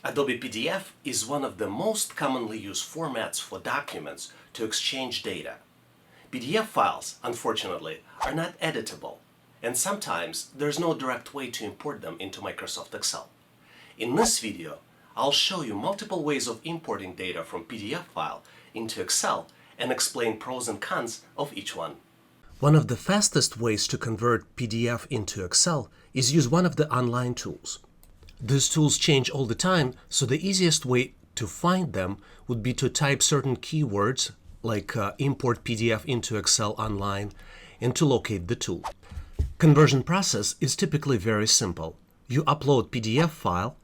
Adobe PDF is one of the most commonly used formats for documents to exchange data. PDF files, unfortunately, are not editable, and sometimes there's no direct way to import them into Microsoft Excel. In this video, I'll show you multiple ways of importing data from PDF file into Excel and explain pros and cons of each one. One of the fastest ways to convert PDF into Excel is use one of the online tools. These tools change all the time, so the easiest way to find them would be to type certain keywords like import PDF into Excel online and to locate the tool. Conversion process is typically very simple. You upload PDF file,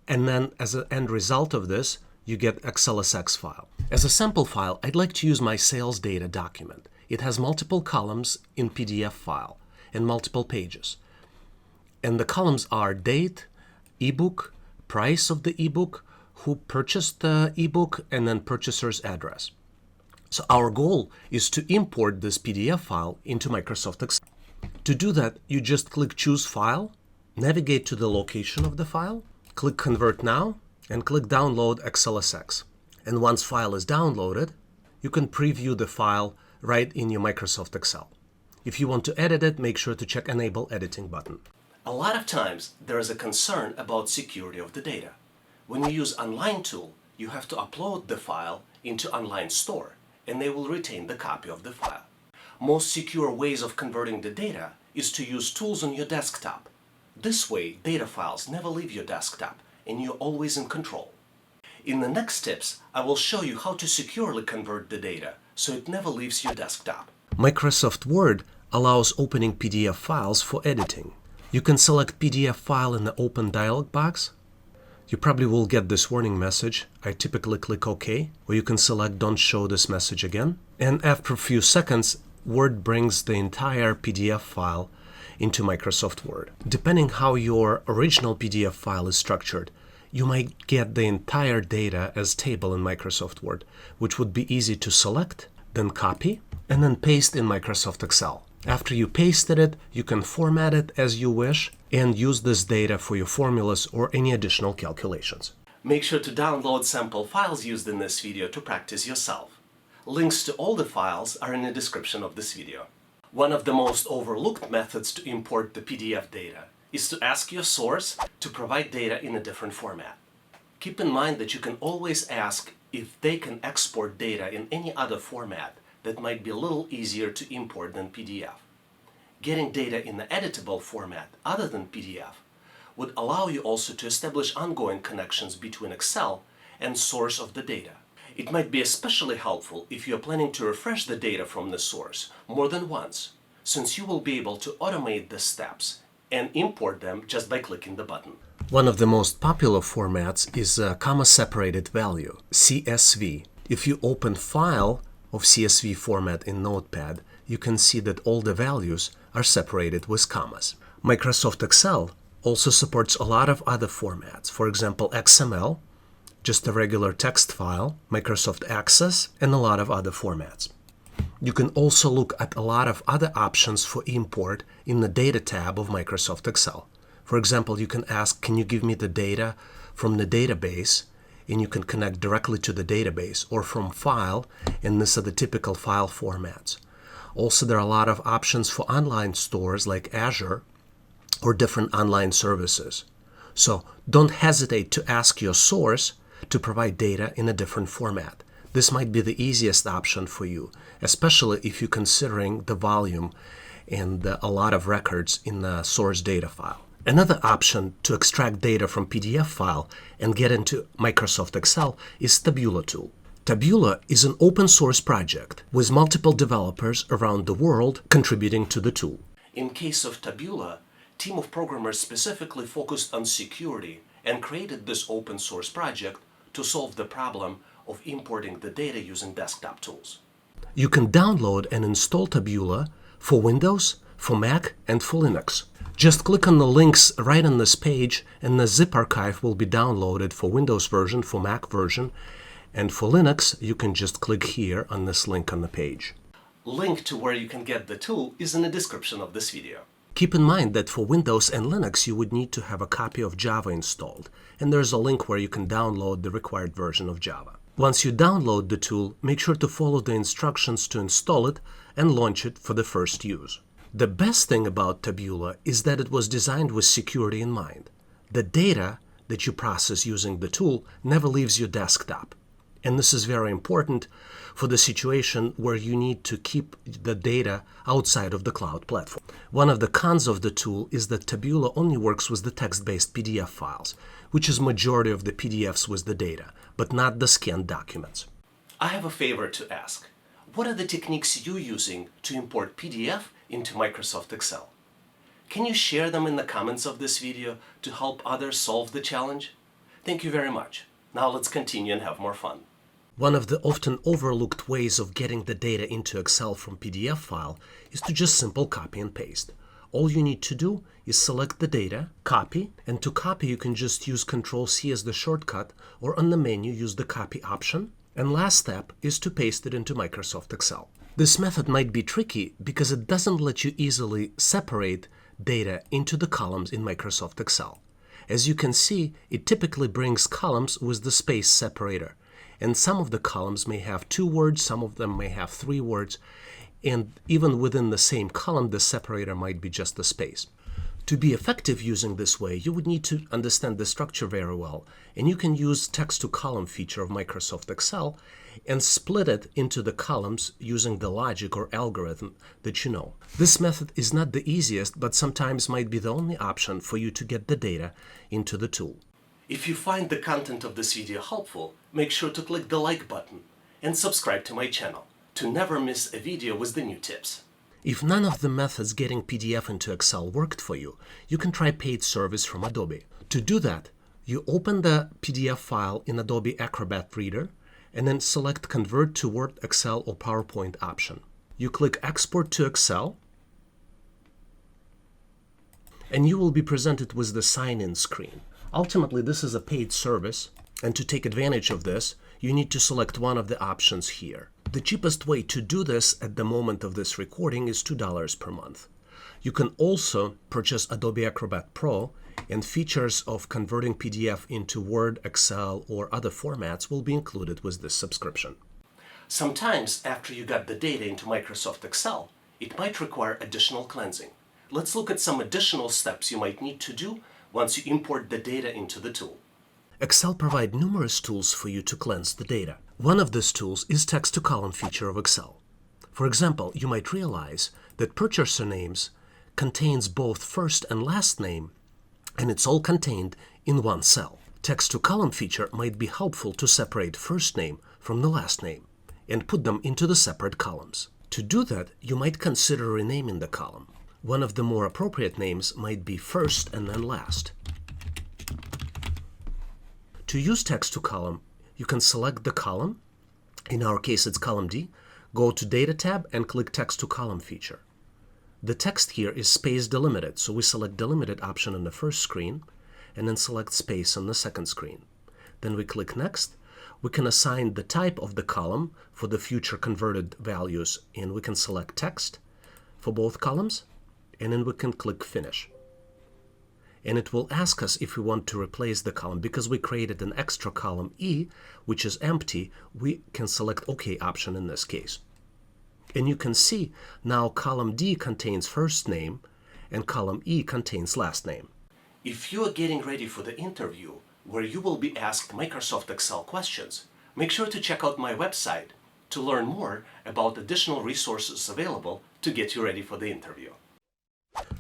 and then as an end result of this, you get XLSX file. As a sample file, I'd like to use my sales data document. It has multiple columns in PDF file and multiple pages. And the columns are date, ebook, price of the ebook, who purchased the ebook, and then purchaser's address. So our goal is to import this PDF file into Microsoft Excel. To do that, you just click Choose File, navigate to the location of the file, click Convert Now, and click Download XLSX. And once file is downloaded, you can preview the file right in your Microsoft Excel. If you want to edit it, make sure to check Enable Editing button. A lot of times, there is a concern about security of the data. When you use online tool, you have to upload the file into online store, and they will retain the copy of the file. Most secure ways of converting the data is to use tools on your desktop. This way, data files never leave your desktop, and you're always in control. In the next tips, I will show you how to securely convert the data so it never leaves your desktop. Microsoft Word allows opening PDF files for editing. You can select PDF file in the Open dialog box. You probably will get this warning message. I typically click OK, or you can select Don't show this message again. And after a few seconds, Word brings the entire PDF file into Microsoft Word. Depending how your original PDF file is structured, you might get the entire data as table in Microsoft Word, which would be easy to select, then copy, and then paste in Microsoft Excel. After you pasted it, you can format it as you wish and use this data for your formulas or any additional calculations. Make sure to download sample files used in this video to practice yourself. Links to all the files are in the description of this video. One of the most overlooked methods to import the PDF data is to ask your source to provide data in a different format. Keep in mind that you can always ask if they can export data in any other format that might be a little easier to import than PDF. Getting data in the editable format other than PDF would allow you also to establish ongoing connections between Excel and source of the data. It might be especially helpful if you are planning to refresh the data from the source more than once, since you will be able to automate the steps and import them just by clicking the button. One of the most popular formats is a comma-separated value, CSV. If you open File of CSV format in Notepad, you can see that all the values are separated with commas. Microsoft Excel also supports a lot of other formats, for example XML, just a regular text file, Microsoft Access, and a lot of other formats. You can also look at a lot of other options for import in the Data tab of Microsoft Excel. For example, you can ask, can you give me the data from the database? And you can connect directly to the database, or from File, and these are the typical file formats. Also, there are a lot of options for online stores like Azure or different online services. So don't hesitate to ask your source to provide data in a different format. This might be the easiest option for you, especially if you're considering the volume and a lot of records in the source data file. Another option to extract data from PDF file and get into Microsoft Excel is Tabula tool. Tabula is an open source project with multiple developers around the world contributing to the tool. In case of Tabula, a team of programmers specifically focused on security and created this open source project to solve the problem of importing the data using desktop tools. You can download and install Tabula for Windows, for Mac, and for Linux. Just click on the links right on this page and the zip archive will be downloaded for Windows version, for Mac version, and for Linux you can just click here on this link on the page. Link to where you can get the tool is in the description of this video. Keep in mind that for Windows and Linux you would need to have a copy of Java installed, and there's a link where you can download the required version of Java. Once you download the tool, make sure to follow the instructions to install it and launch it for the first use. The best thing about Tabula is that it was designed with security in mind. The data that you process using the tool never leaves your desktop. And this is very important for the situation where you need to keep the data outside of the cloud platform. One of the cons of the tool is that Tabula only works with the text-based PDF files, which is majority of the PDFs with the data, but not the scanned documents. I have a favor to ask. What are the techniques you're using to import PDF into Microsoft Excel? Can you share them in the comments of this video to help others solve the challenge? Thank you very much. Now let's continue and have more fun. One of the often overlooked ways of getting the data into Excel from PDF file is to just simple copy and paste. All you need to do is select the data, copy, and to copy you can just use Ctrl+C as the shortcut, or on the menu use the copy option. And last step is to paste it into Microsoft Excel. This method might be tricky because it doesn't let you easily separate data into the columns in Microsoft Excel. As you can see, it typically brings columns with the space separator. And some of the columns may have 2 words, some of them may have 3 words, and even within the same column, the separator might be just a space. To be effective using this way, you would need to understand the structure very well, and you can use text-to-column feature of Microsoft Excel and split it into the columns using the logic or algorithm that you know. This method is not the easiest, but sometimes might be the only option for you to get the data into the tool. If you find the content of this video helpful, make sure to click the like button and subscribe to my channel to never miss a video with the new tips. If none of the methods getting PDF into Excel worked for you, you can try paid service from Adobe. To do that, you open the PDF file in Adobe Acrobat Reader and then select Convert to Word, Excel, or PowerPoint option. You click Export to Excel, and you will be presented with the sign-in screen. Ultimately, this is a paid service, and to take advantage of this, you need to select one of the options here. The cheapest way to do this at the moment of this recording is $2 per month. You can also purchase Adobe Acrobat Pro, and features of converting PDF into Word, Excel, or other formats will be included with this subscription. Sometimes, after you got the data into Microsoft Excel, it might require additional cleansing. Let's look at some additional steps you might need to do once you import the data into the tool. Excel provides numerous tools for you to cleanse the data. One of these tools is text-to-column feature of Excel. For example, you might realize that purchaser names contains both first and last name, and it's all contained in one cell. Text-to-column feature might be helpful to separate first name from the last name and put them into the separate columns. To do that, you might consider renaming the column. One of the more appropriate names might be first and then last. To use text-to-column, you can select the column. In our case, it's column D. Go to Data tab and click Text-to-column feature. The text here is space delimited, so we select delimited option on the first screen and then select space on the second screen. Then we click Next. We can assign the type of the column for the future converted values, and we can select text for both columns, and then we can click Finish. And it will ask us if we want to replace the column. Because we created an extra column E, which is empty, we can select OK option in this case. And you can see now column D contains first name and column E contains last name. If you are getting ready for the interview where you will be asked Microsoft Excel questions, make sure to check out my website to learn more about additional resources available to get you ready for the interview.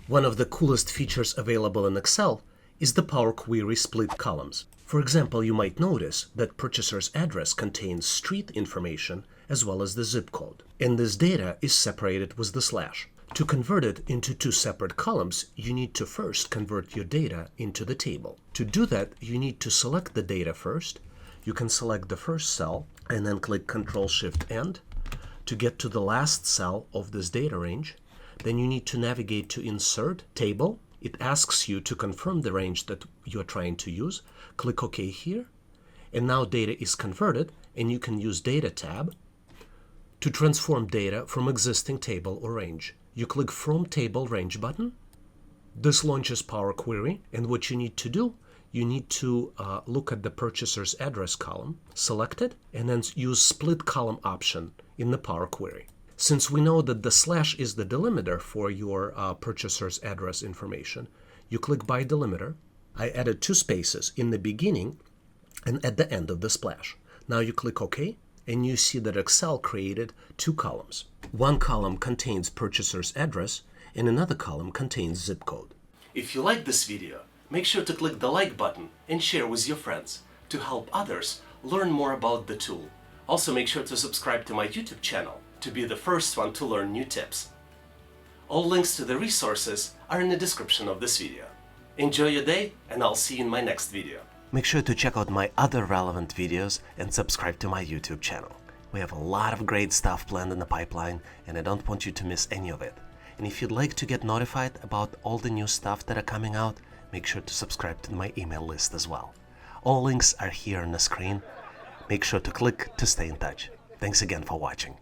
One of the coolest features available in Excel is the PowerQuery split columns. For example, you might notice that purchaser's address contains street information as well as the zip code, and this data is separated with the slash. To convert it into 2 separate columns, you need to first convert your data into the table. To do that, you need to select the data first. You can select the first cell and then click Ctrl+Shift+End to get to the last cell of this data range. Then you need to navigate to Insert Table. It asks you to confirm the range that you are trying to use. Click OK here. And now data is converted, and you can use Data tab to transform data from existing table or range. You click From Table Range button, This launches PowerQuery, and what you need to do, you need to look at the purchaser's address column, select it, and then use split column option in the PowerQuery. Since we know that the slash is the delimiter for your purchaser's address information, you click by delimiter. I added 2 spaces in the beginning and at the end of the splash. Now you click OK, and you see that Excel created 2 columns. One column contains purchaser's address, and another column contains zip code. If you like this video, make sure to click the like button and share with your friends to help others learn more about the tool. Also, make sure to subscribe to my YouTube channel to be the first one to learn new tips. All links to the resources are in the description of this video. Enjoy your day, and I'll see you in my next video. Make sure to check out my other relevant videos and subscribe to my YouTube channel. We have a lot of great stuff planned in the pipeline, and I don't want you to miss any of it. And if you'd like to get notified about all the new stuff that are coming out, make sure to subscribe to my email list as well. All links are here on the screen. Make sure to click to stay in touch. Thanks again for watching.